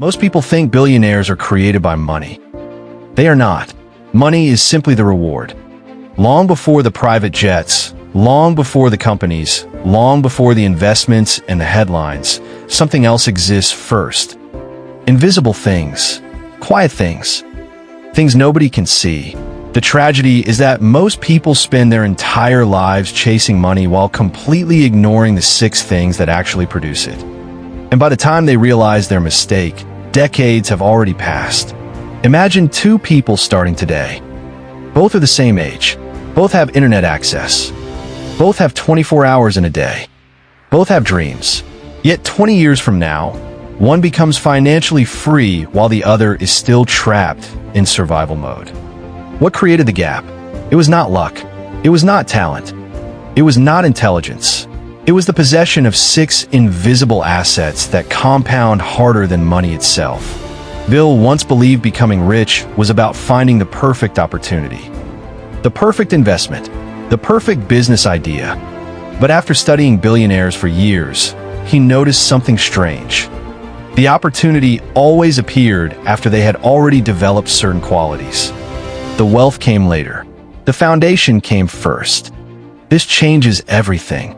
Most people think billionaires are created by money. They are not. Money is simply the reward. Long before the private jets, long before the companies, long before the investments and the headlines, something else exists first. Invisible things, quiet things, things nobody can see. The tragedy is that most people spend their entire lives chasing money while completely ignoring the 6 things that actually produce it. And by the time they realize their mistake, decades have already passed. Imagine 2 people starting today. Both are the same age. Both have internet access. Both have 24 hours in a day. Both have dreams. Yet 20 years from now, one becomes financially free while the other is still trapped in survival mode. What created the gap? It was not luck. It was not talent. It was not intelligence. It was the possession of 6 invisible assets that compound harder than money itself. Bill once believed becoming rich was about finding the perfect opportunity, the perfect investment, the perfect business idea. But after studying billionaires for years, he noticed something strange. The opportunity always appeared after they had already developed certain qualities. The wealth came later. The foundation came first. This changes everything.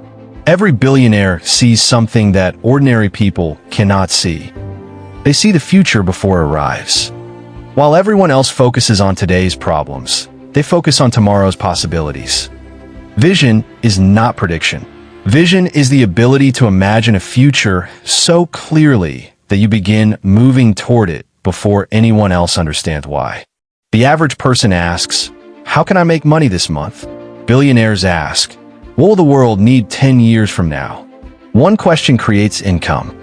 Every billionaire sees something that ordinary people cannot see. They see the future before it arrives. While everyone else focuses on today's problems, they focus on tomorrow's possibilities. Vision is not prediction. Vision is the ability to imagine a future so clearly that you begin moving toward it before anyone else understands why. The average person asks, "How can I make money this month?" Billionaires ask, "What will the world need 10 years from now?" One question creates income.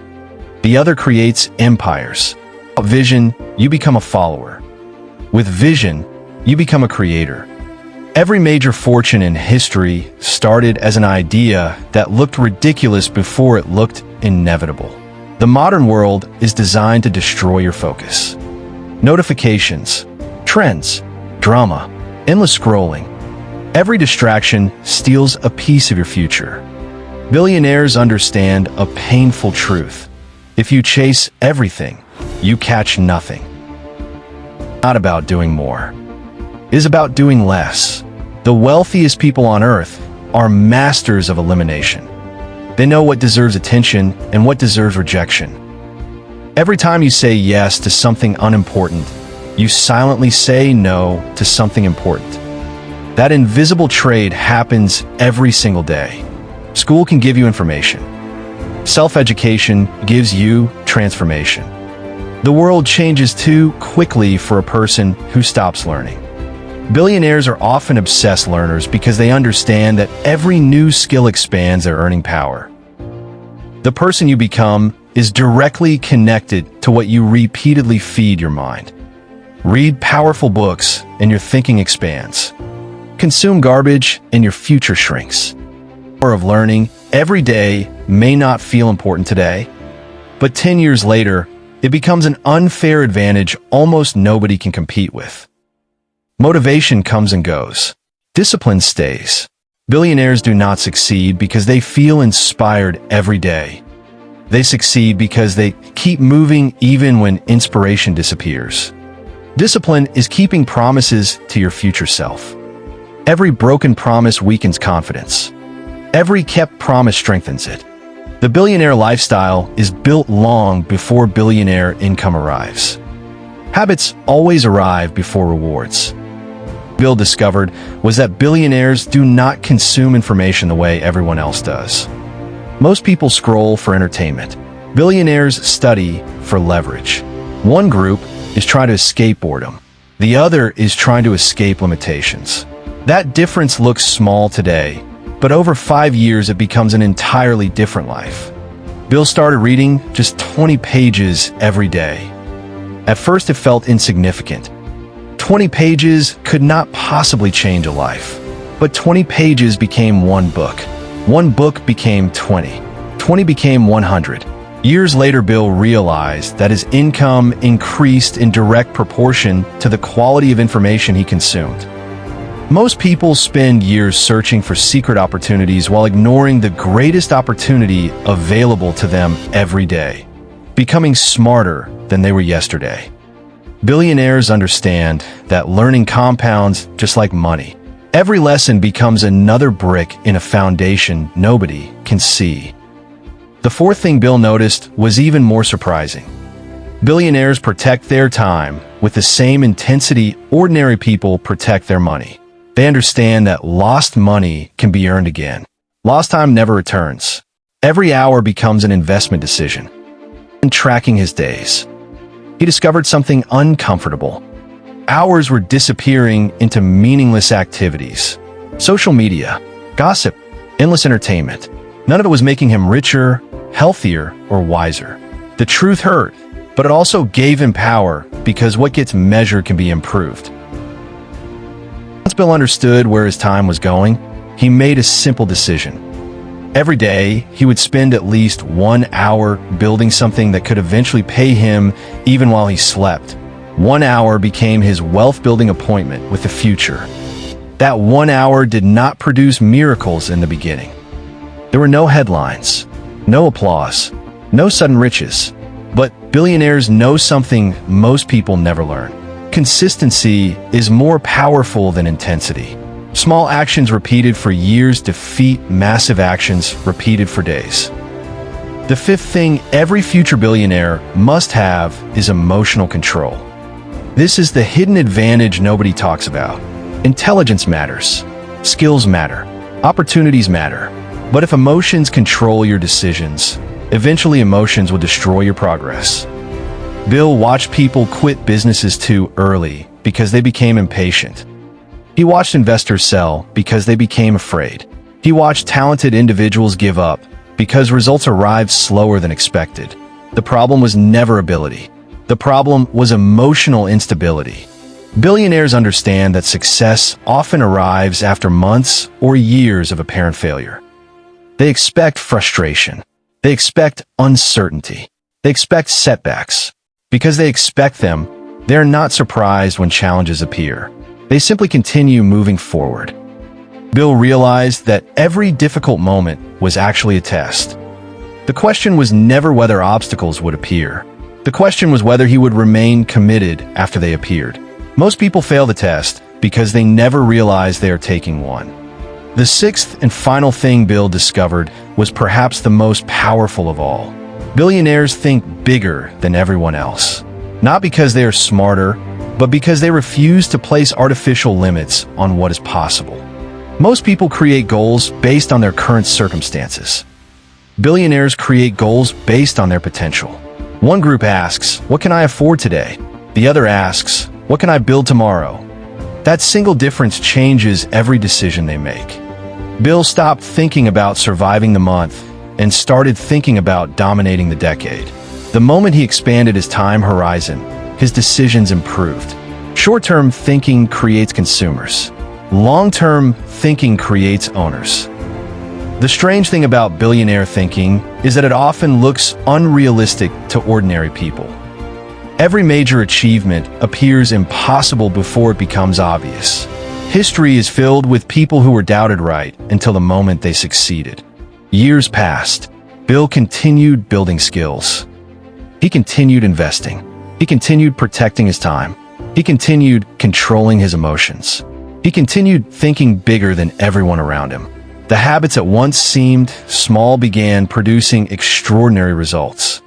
The other creates empires. With vision, you become a follower. With vision, you become a creator. Every major fortune in history started as an idea that looked ridiculous before it looked inevitable. The modern world is designed to destroy your focus. Notifications, trends, drama, endless scrolling. Every distraction steals a piece of your future. Billionaires understand a painful truth. If you chase everything, you catch nothing. It's not about doing more. It is about doing less. The wealthiest people on earth are masters of elimination. They know what deserves attention and what deserves rejection. Every time you say yes to something unimportant, you silently say no to something important. That invisible trade happens every single day. School can give you information. Self-education gives you transformation. The world changes too quickly for a person who stops learning. Billionaires are often obsessed learners because they understand that every new skill expands their earning power. The person you become is directly connected to what you repeatedly feed your mind. Read powerful books and your thinking expands. Consume garbage and your future shrinks. The power of learning every day may not feel important today, but 10 years later, it becomes an unfair advantage almost nobody can compete with. Motivation comes and goes. Discipline stays. Billionaires do not succeed because they feel inspired every day. They succeed because they keep moving even when inspiration disappears. Discipline is keeping promises to your future self. Every broken promise weakens confidence. Every kept promise strengthens it. The billionaire lifestyle is built long before billionaire income arrives. Habits always arrive before rewards. Bill discovered was that billionaires do not consume information the way everyone else does. Most people scroll for entertainment. Billionaires study for leverage. One group is trying to escape boredom. The other is trying to escape limitations. That difference looks small today, but over 5 years it becomes an entirely different life. Bill started reading just 20 pages every day. At first it felt insignificant. 20 pages could not possibly change a life. But 20 pages became one book. One book became 20. 20 became 100. Years later, Bill realized that his income increased in direct proportion to the quality of information he consumed. Most people spend years searching for secret opportunities while ignoring the greatest opportunity available to them every day. becoming smarter than they were yesterday. Billionaires understand that learning compounds just like money. Every lesson becomes another brick in a foundation nobody can see. The fourth thing Bill noticed was even more surprising. Billionaires protect their time with the same intensity ordinary people protect their money. They understand that lost money can be earned again. Lost time never returns. Every hour becomes an investment decision. In tracking his days, he discovered something uncomfortable. Hours were disappearing into meaningless activities. Social media, gossip, endless entertainment. None of it was making him richer, healthier, or wiser. The truth hurt, but it also gave him power because what gets measured can be improved. Once Bill understood where his time was going, he made a simple decision. Every day, he would spend at least 1 hour building something that could eventually pay him even while he slept. 1 hour became his wealth-building appointment with the future. That 1 hour did not produce miracles in the beginning. There were no headlines, no applause, no sudden riches. But billionaires know something most people never learn. Consistency is more powerful than intensity. Small actions repeated for years defeat massive actions repeated for days. The fifth thing every future billionaire must have is emotional control. This is the hidden advantage nobody talks about. Intelligence matters. Skills matter. Opportunities matter. But if emotions control your decisions, eventually emotions will destroy your progress. Bill watched people quit businesses too early because they became impatient. He watched investors sell because they became afraid. He watched talented individuals give up because results arrived slower than expected. The problem was never ability. The problem was emotional instability. Billionaires understand that success often arrives after months or years of apparent failure. They expect frustration. They expect uncertainty. They expect setbacks. Because they expect them, they're not surprised when challenges appear. They simply continue moving forward. Bill realized that every difficult moment was actually a test. The question was never whether obstacles would appear. The question was whether he would remain committed after they appeared. Most people fail the test because they never realize they are taking one. The sixth and final thing Bill discovered was perhaps the most powerful of all. Billionaires think bigger than everyone else. Not because they are smarter, but because they refuse to place artificial limits on what is possible. Most people create goals based on their current circumstances. Billionaires create goals based on their potential. One group asks, "What can I afford today?" The other asks, "What can I build tomorrow?" That single difference changes every decision they make. Bill stopped thinking about surviving the month and started thinking about dominating the decade. The moment he expanded his time horizon, his decisions improved. Short-term thinking creates consumers. Long-term thinking creates owners. The strange thing about billionaire thinking is that it often looks unrealistic to ordinary people. Every major achievement appears impossible before it becomes obvious. History is filled with people who were doubted right until the moment they succeeded. Years passed. Bill continued building skills. He continued investing. He continued protecting his time. He continued controlling his emotions. He continued thinking bigger than everyone around him. The habits that once seemed small began producing extraordinary results.